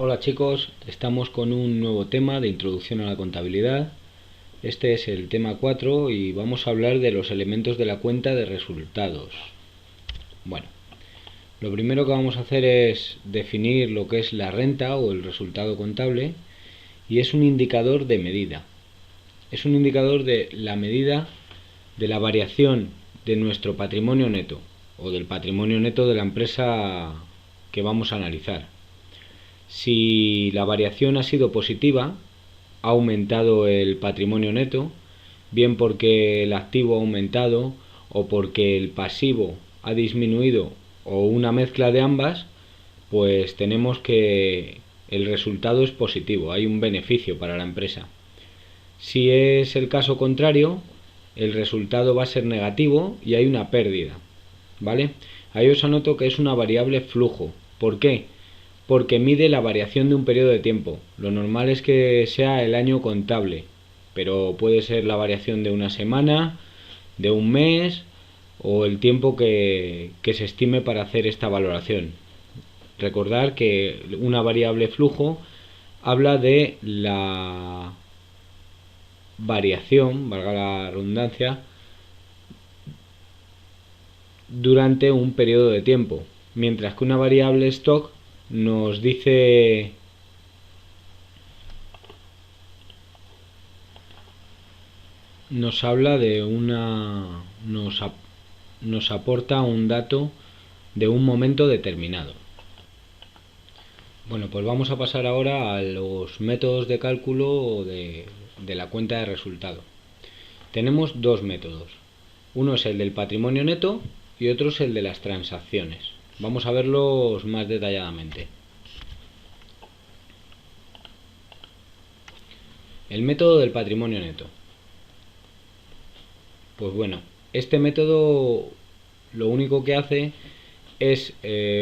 Hola chicos, estamos con un nuevo tema de introducción a la contabilidad. Este es el tema 4 y vamos a hablar de los elementos de la cuenta de resultados. Bueno, lo primero que vamos a hacer es definir lo que es la renta o el resultado contable, y es un indicador de medida. Es un indicador de la medida de la variación de nuestro patrimonio neto o del patrimonio neto de la empresa que vamos a analizar. Si la variación ha sido positiva, ha aumentado el patrimonio neto, bien porque el activo ha aumentado o porque el pasivo ha disminuido o una mezcla de ambas, pues tenemos que el resultado es positivo, hay un beneficio para la empresa. Si es el caso contrario, el resultado va a ser negativo y hay una pérdida, ¿vale? Ahí os anoto que es una variable flujo. ¿Por qué? Porque mide la variación de un periodo de tiempo. Lo normal es que sea el año contable, pero puede ser la variación de una semana, de un mes o el tiempo que se estime para hacer esta valoración. Recordar que una variable flujo habla de la variación, valga la redundancia, durante un periodo de tiempo, mientras que una variable stock nos dice nos habla de nos aporta un dato de un momento determinado. Bueno, pues vamos a pasar ahora a los métodos de cálculo de la cuenta de resultado. Tenemos dos métodos. Uno es el del patrimonio neto y otro es el de las transacciones. Vamos a verlos más detalladamente. El método del patrimonio neto. Pues bueno, este método lo único que hace es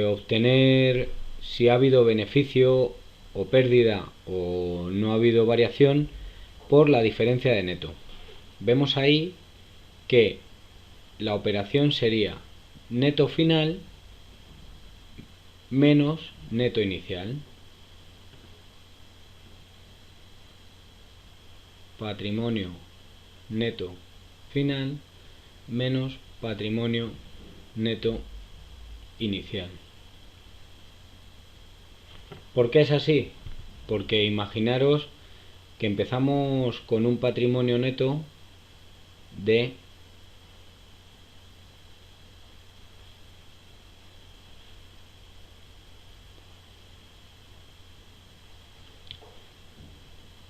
obtener si ha habido beneficio o pérdida o no ha habido variación por la diferencia de neto. Vemos ahí que la operación sería neto final menos neto inicial. Patrimonio neto final menos patrimonio neto inicial. ¿Por qué es así? Porque imaginaros que empezamos con un patrimonio neto de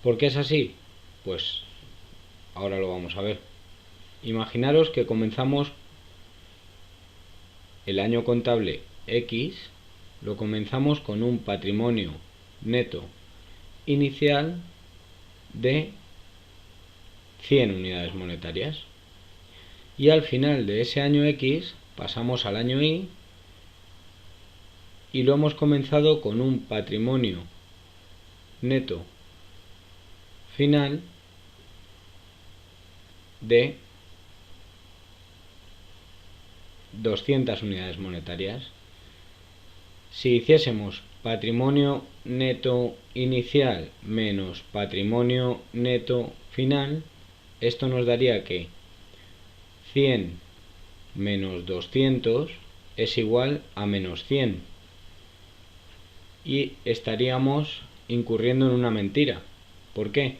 ¿Por qué es así? Pues ahora lo vamos a ver. Imaginaros que comenzamos el año contable X, lo comenzamos con un patrimonio neto inicial de 100 unidades monetarias. Y al final de ese año X pasamos al año Y y lo hemos comenzado con un patrimonio neto final de 200 unidades monetarias. Si hiciésemos patrimonio neto inicial menos patrimonio neto final, esto nos daría que 100 menos 200 es igual a menos 100. Y estaríamos incurriendo en una mentira. ¿Por qué?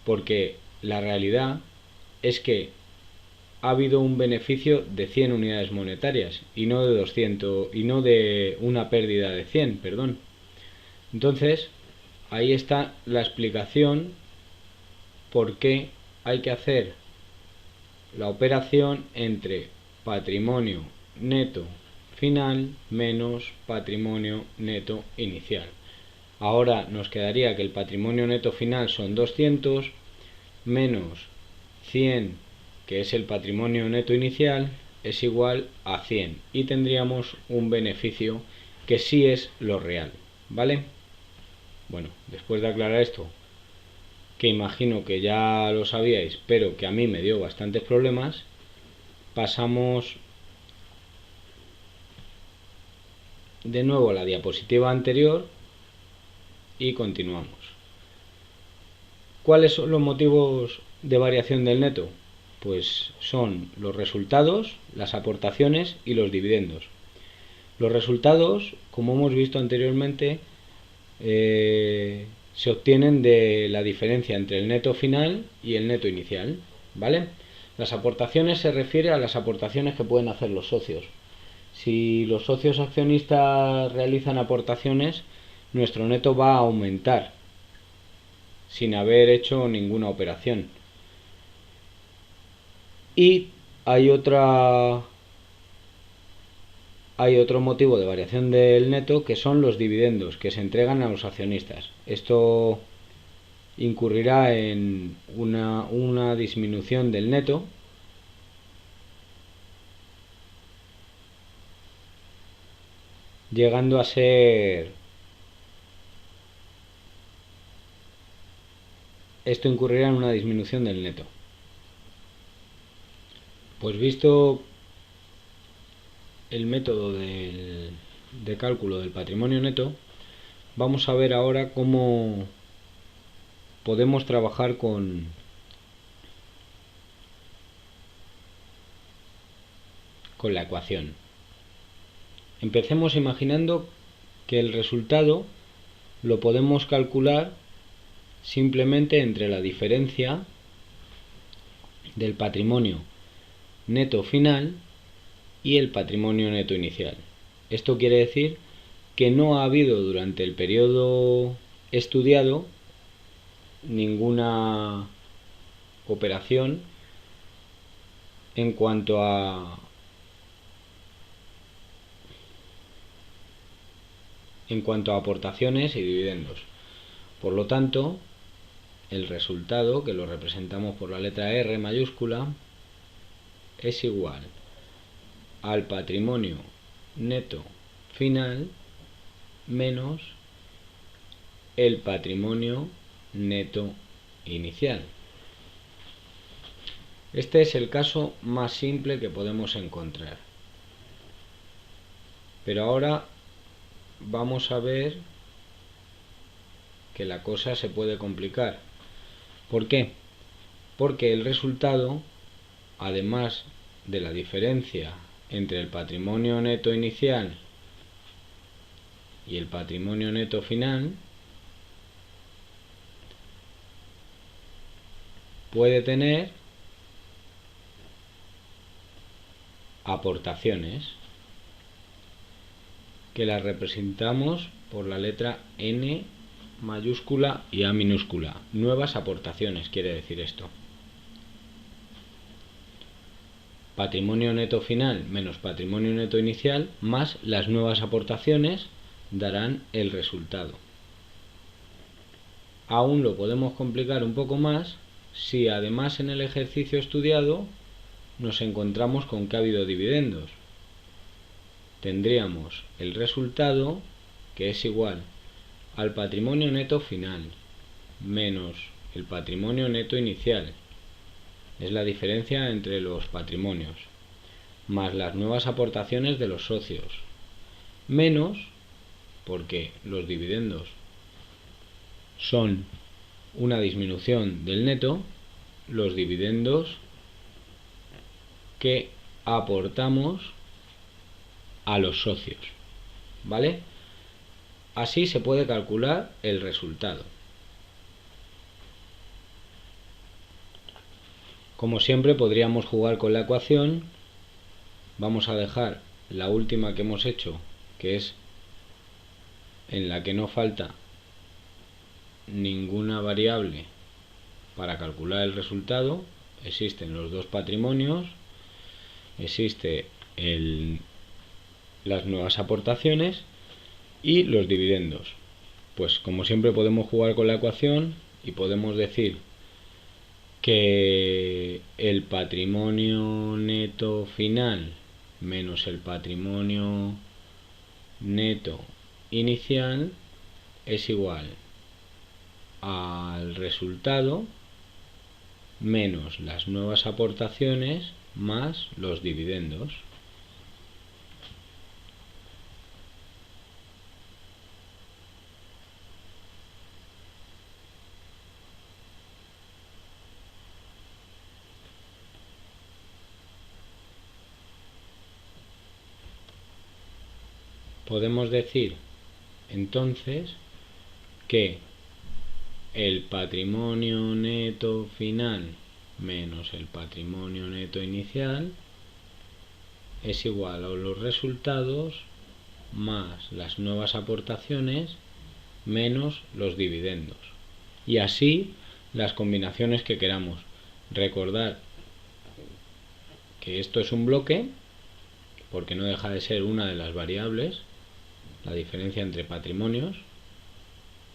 Porque la realidad es que ha habido un beneficio de 100 unidades monetarias y no de 200 y no de una pérdida de 100, perdón. Entonces, ahí está la explicación por qué hay que hacer la operación entre patrimonio neto final menos patrimonio neto inicial. Ahora nos quedaría que el patrimonio neto final son 200 menos 100, que es el patrimonio neto inicial, es igual a 100 y tendríamos un beneficio que sí es lo real, ¿vale? Bueno, después de aclarar esto, que imagino que ya lo sabíais, pero que a mí me dio bastantes problemas, pasamos de nuevo a la diapositiva anterior y continuamos. ¿Cuáles son los motivos de variación del neto? Pues son los resultados, las aportaciones y los dividendos. Los resultados, como hemos visto anteriormente, se obtienen de la diferencia entre el neto final y el neto inicial, ¿vale? Las aportaciones se refiere a las aportaciones que pueden hacer los socios. Si los socios accionistas realizan aportaciones, nuestro neto va a aumentar sin haber hecho ninguna operación. Y hay otro motivo de variación del neto, que son los dividendos que se entregan a los accionistas. Esto incurrirá en una disminución del neto, llegando a ser... Esto incurrirá en una disminución del neto. Pues visto el método de cálculo del patrimonio neto, vamos a ver ahora cómo podemos trabajar con la ecuación. Empecemos imaginando que el resultado lo podemos calcular simplemente entre la diferencia del patrimonio neto final y el patrimonio neto inicial. Esto quiere decir que no ha habido durante el periodo estudiado ninguna operación en cuanto a aportaciones y dividendos. Por lo tanto, el resultado, que lo representamos por la letra R mayúscula, es igual al patrimonio neto final menos el patrimonio neto inicial. Este es el caso más simple que podemos encontrar. Pero ahora vamos a ver que la cosa se puede complicar. ¿Por qué? Porque el resultado, además de la diferencia entre el patrimonio neto inicial y el patrimonio neto final, puede tener aportaciones que las representamos por la letra N mayúscula y A minúscula. Nuevas aportaciones quiere decir esto. Patrimonio neto final menos patrimonio neto inicial más las nuevas aportaciones darán el resultado. Aún lo podemos complicar un poco más si además en el ejercicio estudiado nos encontramos con que ha habido dividendos. Tendríamos el resultado, que es igual al patrimonio neto final menos el patrimonio neto inicial, es la diferencia entre los patrimonios, más las nuevas aportaciones de los socios, menos, porque los dividendos son una disminución del neto, los dividendos que aportamos a los socios, ¿vale? Así se puede calcular el resultado. Como siempre podríamos jugar con la ecuación. Vamos a dejar la última que hemos hecho, que es en la que no falta ninguna variable para calcular el resultado. Existen los dos patrimonios, existe las nuevas aportaciones y los dividendos. Pues como siempre podemos jugar con la ecuación y podemos decir que el patrimonio neto final menos el patrimonio neto inicial es igual al resultado menos las nuevas aportaciones más los dividendos. podemos decir entonces que el patrimonio neto final menos el patrimonio neto inicial es igual a los resultados más las nuevas aportaciones menos los dividendos. Y así las combinaciones que queramos. Recordar que esto es un bloque, porque no deja de ser una de las variables, la diferencia entre patrimonios.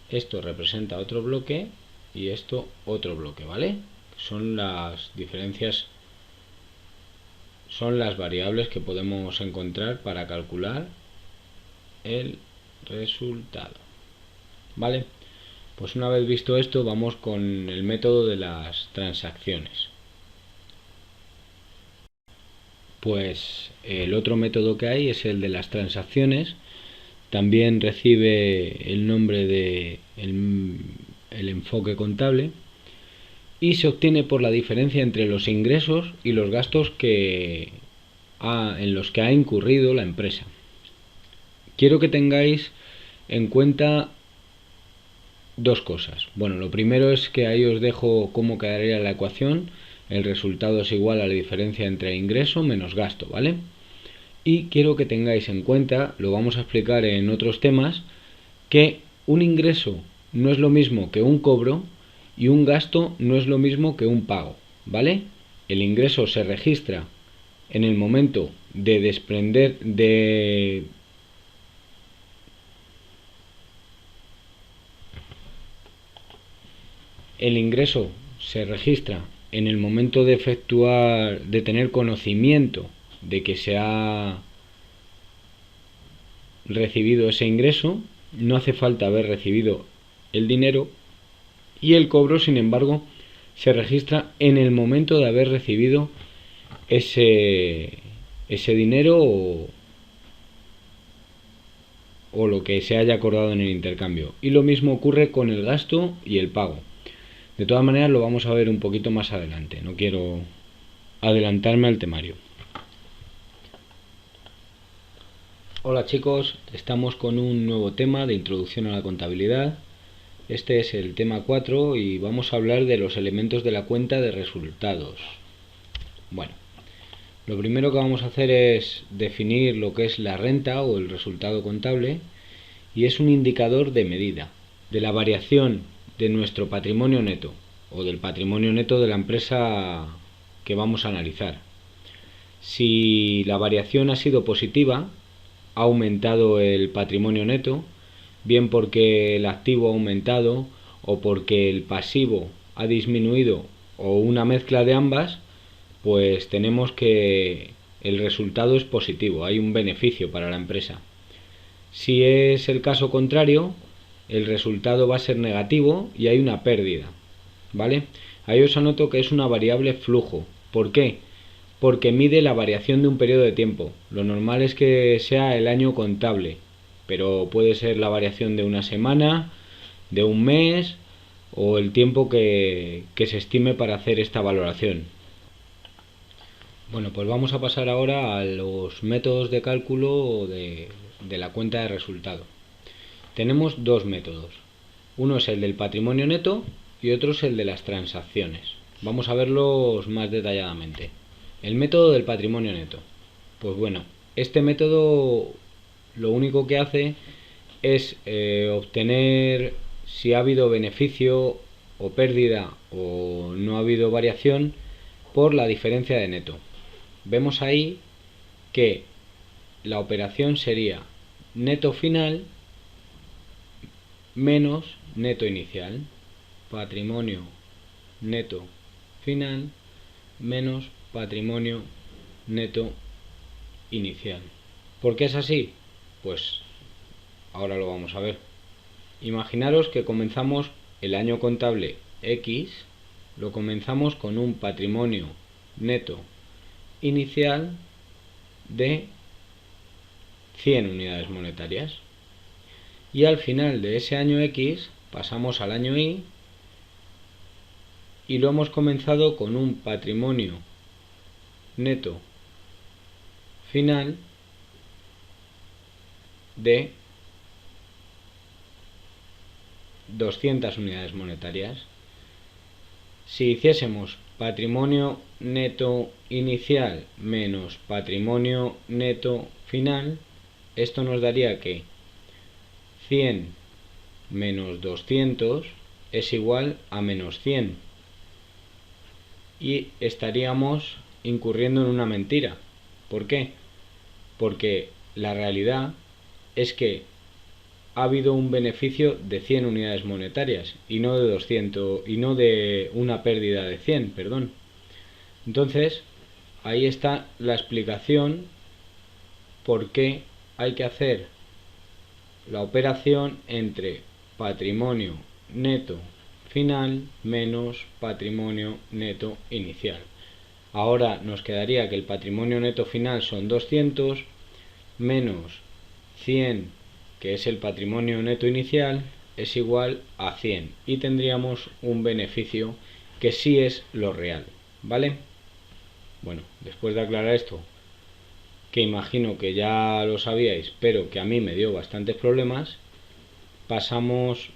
Esto representa otro bloque y esto otro bloque, ¿vale? Son las diferencias, son las variables que podemos encontrar para calcular el resultado, ¿vale? Pues una vez visto esto, vamos con el método de las transacciones. Pues el otro método que hay es el de las transacciones. También recibe el nombre de el enfoque contable y se obtiene por la diferencia entre los ingresos y los gastos en los que ha incurrido la empresa. Quiero que tengáis en cuenta dos cosas. Bueno, lo primero es que ahí os dejo cómo quedaría la ecuación. El resultado es igual a la diferencia entre ingreso menos gasto, ¿vale? Y quiero que tengáis en cuenta, lo vamos a explicar en otros temas, que un ingreso no es lo mismo que un cobro y un gasto no es lo mismo que un pago, ¿vale? El ingreso se registra en el momento de desprender de el ingreso se registra en el momento de efectuar, de tener conocimiento de que se ha recibido ese ingreso, no hace falta haber recibido el dinero, y el cobro, sin embargo, se registra en el momento de haber recibido ese dinero o lo que se haya acordado en el intercambio. Y lo mismo ocurre con el gasto y el pago. De todas maneras lo vamos a ver un poquito más adelante, no quiero adelantarme al temario. Hola chicos, estamos con un nuevo tema de introducción a la contabilidad. Este es el tema 4 y vamos a hablar de los elementos de la cuenta de resultados. Bueno, lo primero que vamos a hacer es definir lo que es la renta o el resultado contable, y es un indicador de medida de la variación de nuestro patrimonio neto o del patrimonio neto de la empresa que vamos a analizar. Si la variación ha sido positiva, ha aumentado el patrimonio neto, bien porque el activo ha aumentado o porque el pasivo ha disminuido o una mezcla de ambas, pues tenemos que el resultado es positivo, hay un beneficio para la empresa. Si es el caso contrario, el resultado va a ser negativo y hay una pérdida, ¿vale? Ahí os anoto que es una variable flujo. ¿Por qué? Porque mide la variación de un periodo de tiempo. Lo normal es que sea el año contable, pero puede ser la variación de una semana, de un mes o el tiempo que se estime para hacer esta valoración. Bueno, pues vamos a pasar ahora a los métodos de cálculo de la cuenta de resultado. Tenemos dos métodos. Uno es el del patrimonio neto y otro es el de las transacciones. Vamos a verlos más detalladamente. El método del patrimonio neto. Pues bueno, este método lo único que hace es obtener si ha habido beneficio o pérdida o no ha habido variación por la diferencia de neto. Vemos ahí que la operación sería neto final menos neto inicial. Patrimonio neto final menos patrimonio neto inicial. ¿Por qué es así? Pues ahora lo vamos a ver. Imaginaros que comenzamos el año contable X, lo comenzamos con un patrimonio neto inicial de 100 unidades monetarias, y al final de ese año X pasamos al año Y y lo hemos comenzado con un patrimonio neto final de 200 unidades monetarias. Si hiciésemos patrimonio neto inicial menos patrimonio neto final, esto nos daría que 100 menos 200 es igual a menos 100. Y estaríamos incurriendo en una mentira. ¿Por qué? Porque la realidad es que ha habido un beneficio de 100 unidades monetarias y no de 200, y no de una pérdida de 100, perdón. Entonces, ahí está la explicación por qué hay que hacer la operación entre patrimonio neto final menos patrimonio neto inicial. Ahora nos quedaría que el patrimonio neto final son 200 menos 100, que es el patrimonio neto inicial, es igual a 100 y tendríamos un beneficio que sí es lo real, ¿vale? Bueno, después de aclarar esto, que imagino que ya lo sabíais, pero que a mí me dio bastantes problemas, pasamos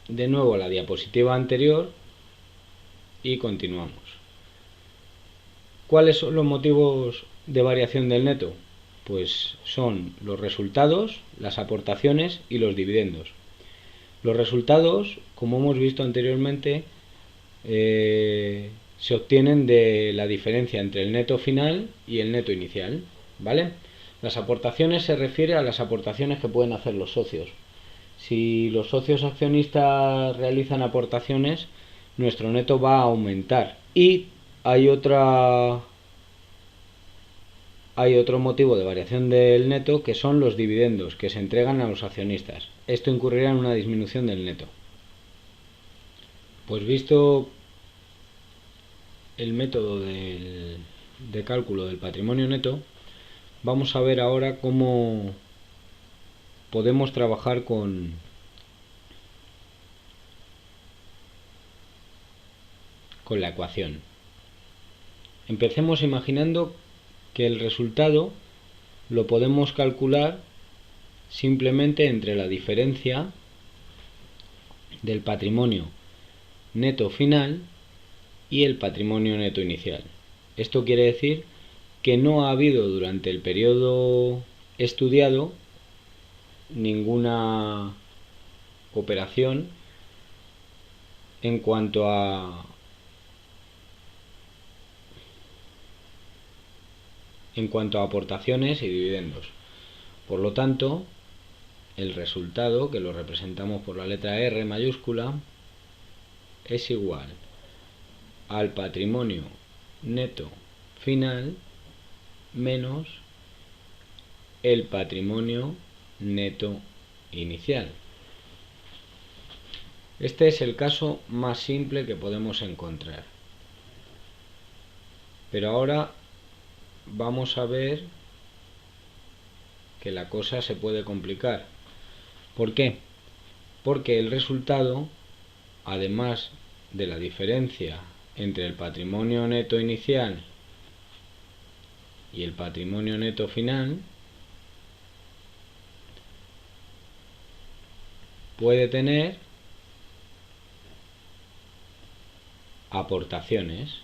de nuevo a la diapositiva anterior y continuamos. ¿Cuáles son los motivos de variación del neto? Pues son los resultados, las aportaciones y los dividendos. Los resultados, como hemos visto anteriormente, se obtienen de la diferencia entre el neto final y el neto inicial, ¿vale? Las aportaciones se refiere a las aportaciones que pueden hacer los socios. Si los socios accionistas realizan aportaciones, nuestro neto va a aumentar. Y hay otro motivo de variación del neto, que son los dividendos que se entregan a los accionistas. Esto incurrirá en una disminución del neto. Pues visto el método de cálculo del patrimonio neto, vamos a ver ahora cómo podemos trabajar con la ecuación. Empecemos imaginando que el resultado lo podemos calcular simplemente entre la diferencia del patrimonio neto final y el patrimonio neto inicial. Esto quiere decir que no ha habido durante el periodo estudiado ninguna operación en cuanto a aportaciones y dividendos. Por lo tanto, el resultado, que lo representamos por la letra R mayúscula, es igual al patrimonio neto final menos el patrimonio neto inicial. Este es el caso más simple que podemos encontrar. Pero ahora vamos a ver que la cosa se puede complicar. ¿Por qué? Porque el resultado, además de la diferencia entre el patrimonio neto inicial y el patrimonio neto final, puede tener aportaciones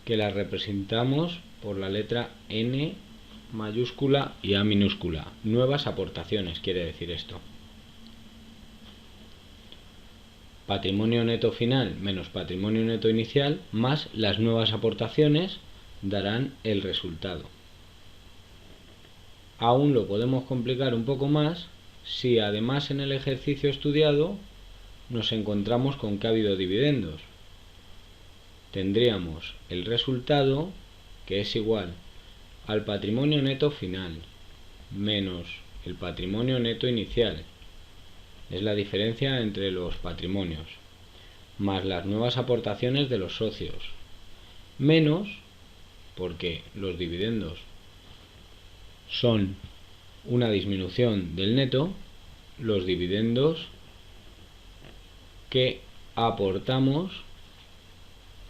que las representamos por la letra N mayúscula y A minúscula. Nuevas aportaciones quiere decir esto. Patrimonio neto final menos patrimonio neto inicial más las nuevas aportaciones darán el resultado. Aún lo podemos complicar un poco más si además en el ejercicio estudiado nos encontramos con que ha habido dividendos. Tendríamos el resultado, que es igual al patrimonio neto final menos el patrimonio neto inicial, es la diferencia entre los patrimonios, más las nuevas aportaciones de los socios, menos, porque los dividendos son una disminución del neto, los dividendos que aportamos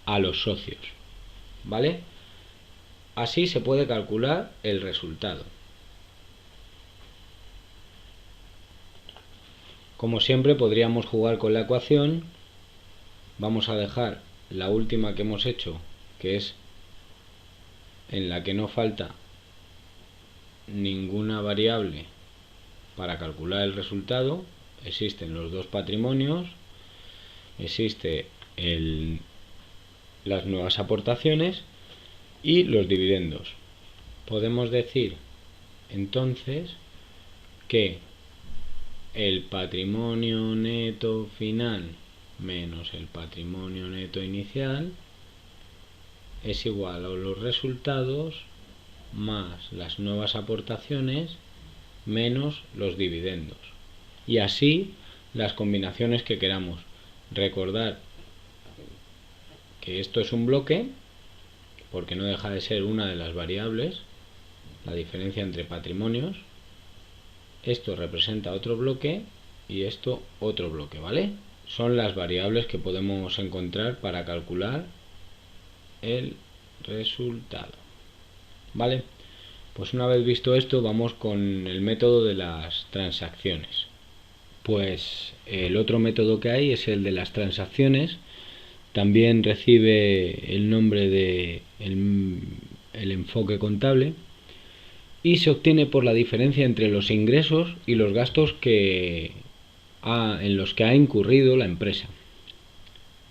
a los socios, ¿vale? Así se puede calcular el resultado. Como siempre podríamos jugar con la ecuación. Vamos a dejar la última que hemos hecho, que es en la que no falta ninguna variable para calcular el resultado. Existen los dos patrimonios, existe las nuevas aportaciones y los dividendos. Podemos decir entonces que el patrimonio neto final menos el patrimonio neto inicial es igual a los resultados más las nuevas aportaciones menos los dividendos. Y así las combinaciones que queramos. Recordar que esto es un bloque, porque no deja de ser una de las variables, la diferencia entre patrimonios. Esto representa otro bloque y esto otro bloque, ¿vale? Son las variables que podemos encontrar para calcular el resultado, ¿vale? Pues una vez visto esto, vamos con el método de las transacciones. Pues el otro método que hay es el de las transacciones. También recibe el nombre de el enfoque contable y se obtiene por la diferencia entre los ingresos y los gastos en los que ha incurrido la empresa.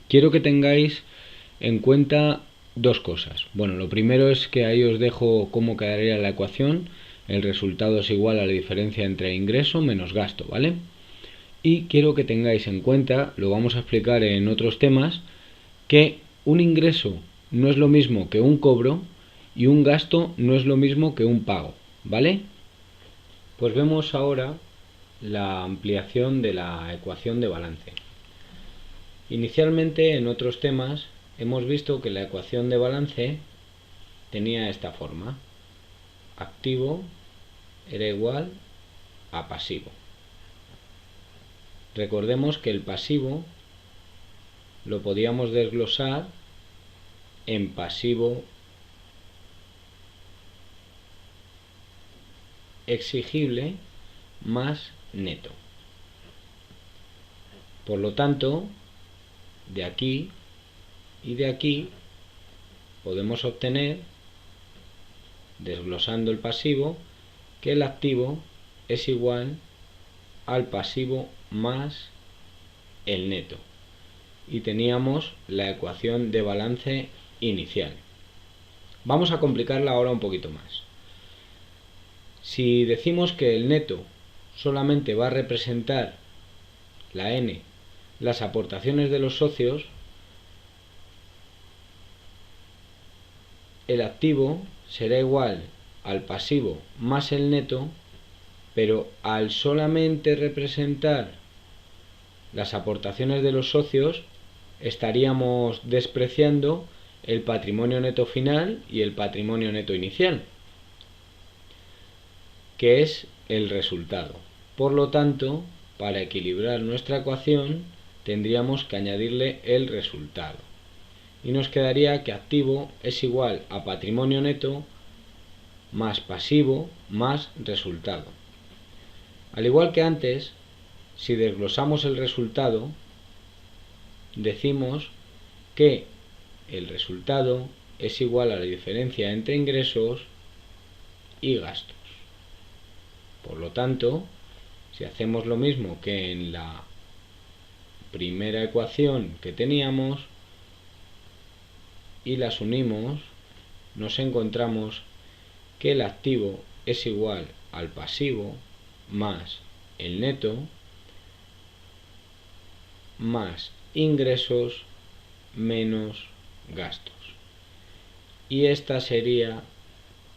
Quiero que tengáis en cuenta dos cosas. Bueno, lo primero es que ahí os dejo cómo quedaría la ecuación. El resultado es igual a la diferencia entre ingreso menos gasto, ¿vale? Y quiero que tengáis en cuenta, lo vamos a explicar en otros temas, que un ingreso no es lo mismo que un cobro y un gasto no es lo mismo que un pago, ¿vale? Pues vemos ahora la ampliación de la ecuación de balance. Inicialmente en otros temas hemos visto que la ecuación de balance tenía esta forma. Activo era igual a pasivo. Recordemos que el pasivo lo podíamos desglosar en pasivo exigible más neto. Por lo tanto, de aquí y de aquí podemos obtener, desglosando el pasivo, que el activo es igual al pasivo más el neto. Y teníamos la ecuación de balance inicial. Vamos a complicarla ahora un poquito más. Si decimos que el neto solamente va a representar la N, las aportaciones de los socios, el activo será igual al pasivo más el neto, pero al solamente representar las aportaciones de los socios estaríamos despreciando el patrimonio neto final y el patrimonio neto inicial, que es el resultado. Por lo tanto, para equilibrar nuestra ecuación tendríamos que añadirle el resultado. Y nos quedaría que activo es igual a patrimonio neto más pasivo más resultado. Al igual que antes, si desglosamos el resultado, decimos que el resultado es igual a la diferencia entre ingresos y gastos. Por lo tanto, si hacemos lo mismo que en la primera ecuación que teníamos y las unimos, nos encontramos que el activo es igual al pasivo más el neto más ingresos menos gastos. Y esta sería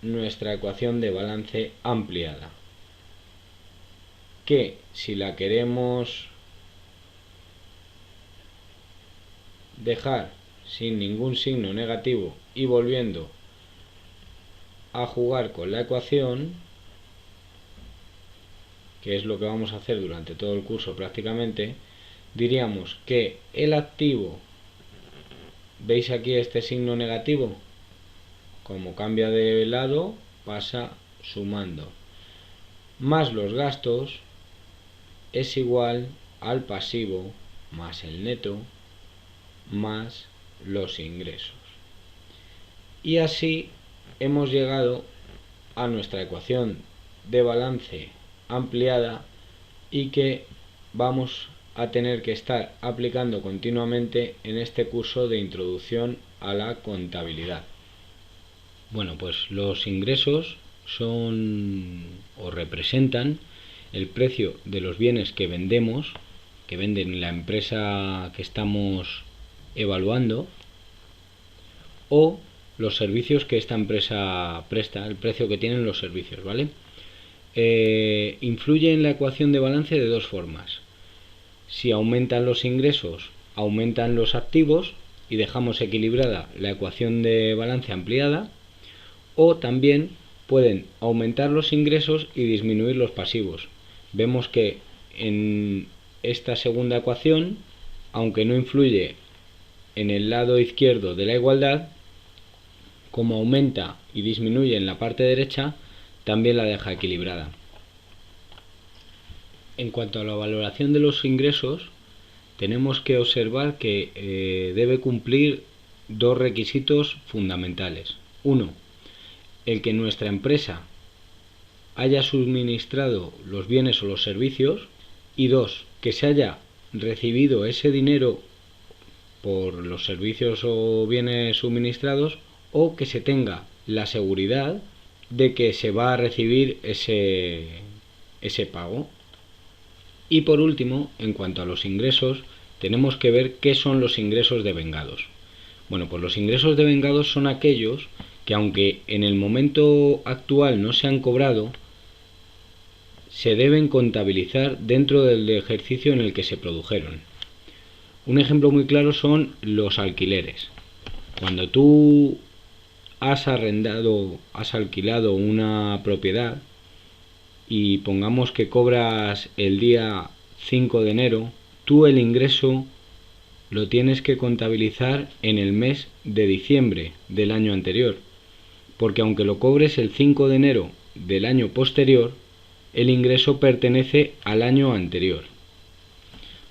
nuestra ecuación de balance ampliada, que si la queremos dejar sin ningún signo negativo y volviendo a jugar con la ecuación, que es lo que vamos a hacer durante todo el curso prácticamente, diríamos que el activo, ¿veis aquí este signo negativo? como cambia de lado, pasa sumando, más los gastos es igual al pasivo más el neto más los ingresos. Y así hemos llegado a nuestra ecuación de balance ampliada y que vamos a tener que estar aplicando continuamente en este curso de introducción a la contabilidad. Bueno, pues los ingresos son o representan el precio de los bienes que vendemos, que venden la empresa que estamos evaluando, o los servicios que esta empresa presta, el precio que tienen los servicios, ¿vale? Influye en la ecuación de balance de dos formas. Si aumentan los ingresos, aumentan los activos y dejamos equilibrada la ecuación de balance ampliada, o también pueden aumentar los ingresos y disminuir los pasivos. Vemos que en esta segunda ecuación, aunque no influye en el lado izquierdo de la igualdad, como aumenta y disminuye en la parte derecha, también la deja equilibrada. En cuanto a la valoración de los ingresos, tenemos que observar que debe cumplir dos requisitos fundamentales. Uno, el que nuestra empresa haya suministrado los bienes o los servicios, y dos, que se haya recibido ese dinero por los servicios o bienes suministrados, o que se tenga la seguridad de que se va a recibir ese pago. Y por último, en cuanto a los ingresos, tenemos que ver qué son los ingresos devengados. Bueno, pues los ingresos devengados son aquellos que, aunque en el momento actual no se han cobrado, se deben contabilizar dentro del ejercicio en el que se produjeron. Un ejemplo muy claro son los alquileres. Cuando tú has alquilado una propiedad y pongamos que cobras el día 5 de enero, tú el ingreso lo tienes que contabilizar en el mes de diciembre del año anterior, porque aunque lo cobres el 5 de enero del año posterior, el ingreso pertenece al año anterior.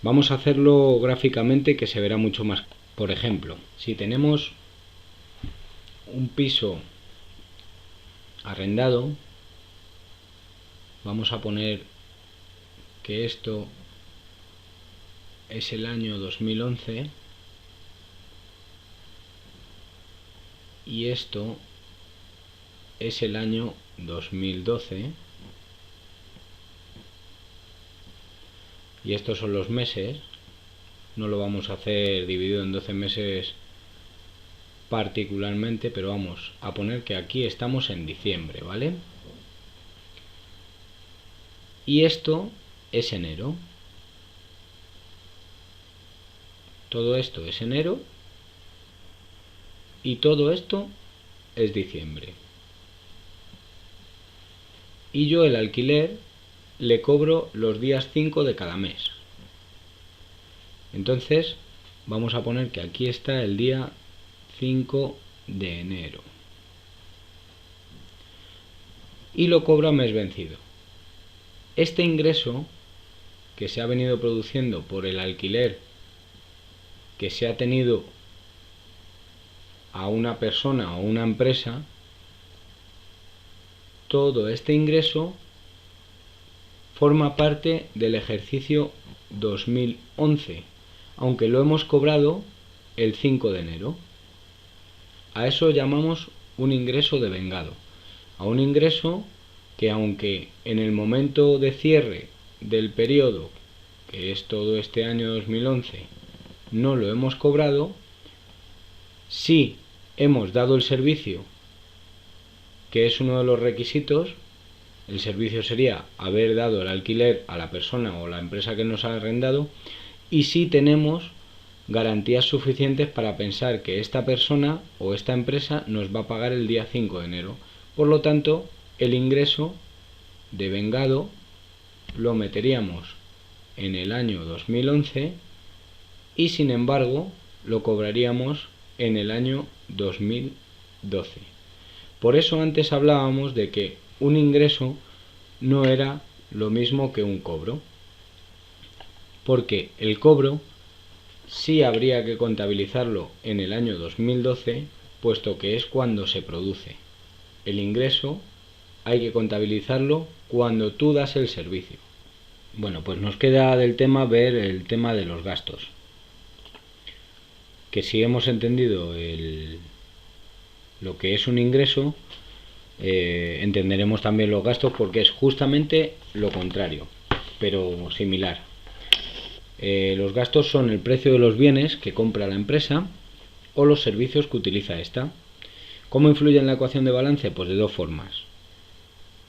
Vamos a hacerlo gráficamente, que se verá mucho más. Por ejemplo, si tenemos un piso arrendado, vamos a poner que esto es el año 2011 y esto es el año 2012, y estos son los meses. No lo vamos a hacer dividido en 12 meses particularmente, pero vamos a poner que aquí estamos en diciembre, ¿vale? Y esto es enero. Todo esto es enero y todo esto es diciembre. Y yo el alquiler le cobro los días 5 de cada mes. Entonces vamos a poner que aquí está el día 5 de enero y lo cobro a mes vencido. Este ingreso que se ha venido produciendo por el alquiler que se ha tenido a una persona o una empresa, todo este ingreso forma parte del ejercicio 2011, aunque lo hemos cobrado el 5 de enero. A eso llamamos un ingreso devengado, a un ingreso que, aunque en el momento de cierre del periodo, que es todo este año 2011, no lo hemos cobrado, sí hemos dado el servicio, que es uno de los requisitos. El servicio sería haber dado el alquiler a la persona o la empresa que nos ha arrendado, y sí tenemos garantías suficientes para pensar que esta persona o esta empresa nos va a pagar el día 5 de enero. Por lo tanto, el ingreso devengado lo meteríamos en el año 2011 y, sin embargo, lo cobraríamos en el año 2012. Por eso antes hablábamos de que un ingreso no era lo mismo que un cobro, porque el cobro sí habría que contabilizarlo en el año 2012, puesto que es cuando se produce. El ingreso hay que contabilizarlo cuando tú das el servicio. Bueno, pues nos queda del tema ver el tema de los gastos. Que si hemos entendido lo que es un ingreso, entenderemos también los gastos, porque es justamente lo contrario, pero similar. Los gastos son el precio de los bienes que compra la empresa o los servicios que utiliza esta. ¿Cómo influye en la ecuación de balance? Pues de dos formas.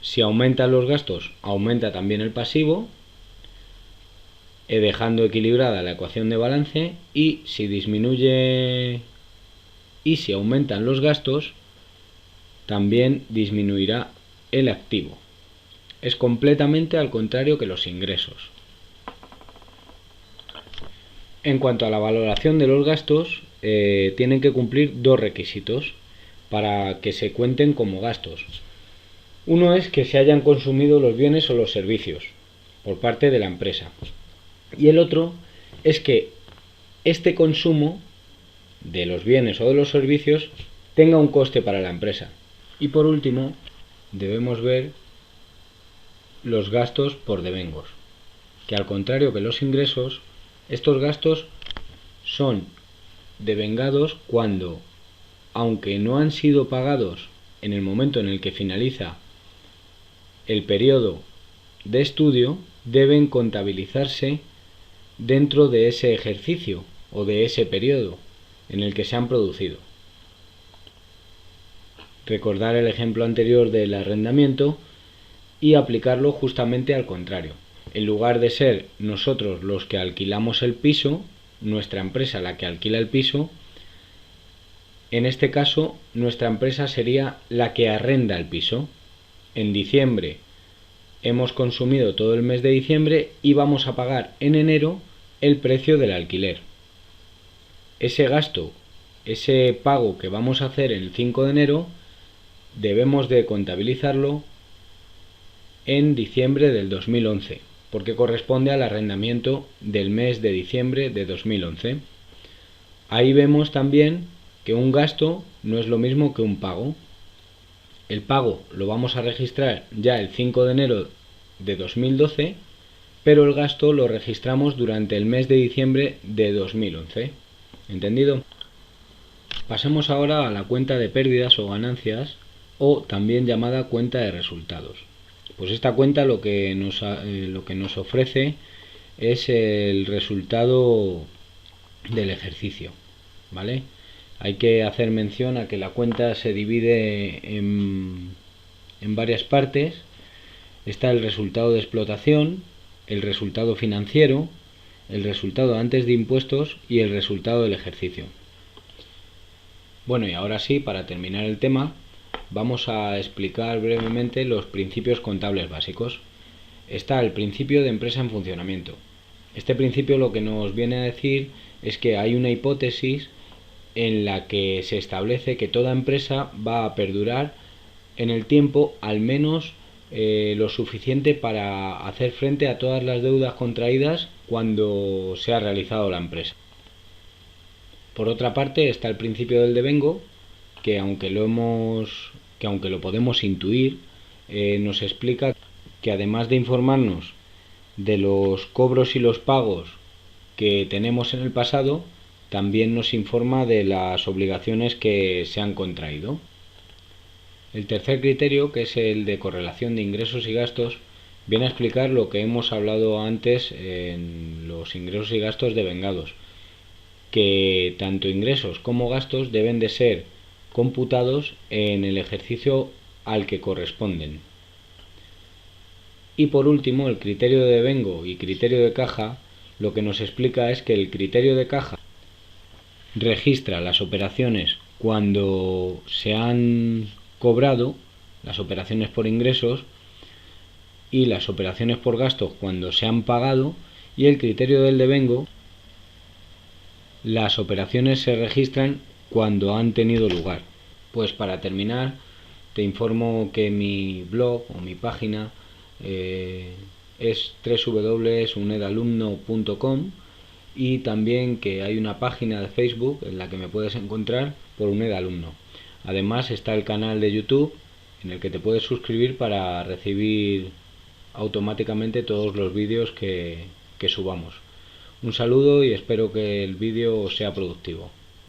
Si aumentan los gastos, aumenta también el pasivo, dejando equilibrada la ecuación de balance, y si disminuye y si aumentan los gastos, también disminuirá el activo. Es completamente al contrario que los ingresos. En cuanto a la valoración de los gastos, tienen que cumplir dos requisitos para que se cuenten como gastos. Uno es que se hayan consumido los bienes o los servicios por parte de la empresa. Y el otro es que este consumo de los bienes o de los servicios tenga un coste para la empresa. Y por último, debemos ver los gastos por devengos, que al contrario que los ingresos, estos gastos son devengados cuando, aunque no han sido pagados en el momento en el que finaliza el periodo de estudio, deben contabilizarse dentro de ese ejercicio o de ese periodo en el que se han producido. Recordar el ejemplo anterior del arrendamiento y aplicarlo justamente al contrario. En lugar de ser nosotros los que alquilamos el piso, nuestra empresa la que alquila el piso, en este caso nuestra empresa sería la que arrenda el piso. En diciembre hemos consumido todo el mes de diciembre y vamos a pagar en enero el precio del alquiler. Ese gasto, ese pago que vamos a hacer el 5 de enero, debemos de contabilizarlo en diciembre del 2011, porque corresponde al arrendamiento del mes de diciembre de 2011. Ahí vemos también que un gasto no es lo mismo que un pago. El pago lo vamos a registrar ya el 5 de enero de 2012, pero el gasto lo registramos durante el mes de diciembre de 2011. ¿Entendido? Pasemos ahora a la cuenta de pérdidas o ganancias, o también llamada cuenta de resultados. Pues esta cuenta lo que nos ofrece es el resultado del ejercicio, ¿vale? Hay que hacer mención a que la cuenta se divide en varias partes. Está el resultado de explotación, el resultado financiero, el resultado antes de impuestos y el resultado del ejercicio. Bueno, y ahora sí, para terminar el tema, vamos a explicar brevemente los principios contables básicos. Está el principio de empresa en funcionamiento. Este principio lo que nos viene a decir es que hay una hipótesis en la que se establece que toda empresa va a perdurar en el tiempo al menos lo suficiente para hacer frente a todas las deudas contraídas cuando se ha realizado la empresa. Por otra parte está el principio del devengo, que aunque lo podemos intuir, nos explica que además de informarnos de los cobros y los pagos que tenemos en el pasado, también nos informa de las obligaciones que se han contraído. El tercer criterio, que es el de correlación de ingresos y gastos, viene a explicar lo que hemos hablado antes en los ingresos y gastos devengados, que tanto ingresos como gastos deben de ser computados en el ejercicio al que corresponden. Y por último, el criterio de devengo y criterio de caja lo que nos explica es que el criterio de caja registra las operaciones cuando se han cobrado, las operaciones por ingresos, y las operaciones por gastos cuando se han pagado, y el criterio del devengo, las operaciones se registran cuando han tenido lugar. Pues para terminar, Te informo que mi blog o mi página es www.unedalumno.com, y también que hay una página de Facebook en la que me puedes encontrar por UNEDalumno. Además está el canal de YouTube en el que te puedes suscribir para recibir automáticamente todos los vídeos que subamos. Un saludo y espero que el vídeo sea productivo.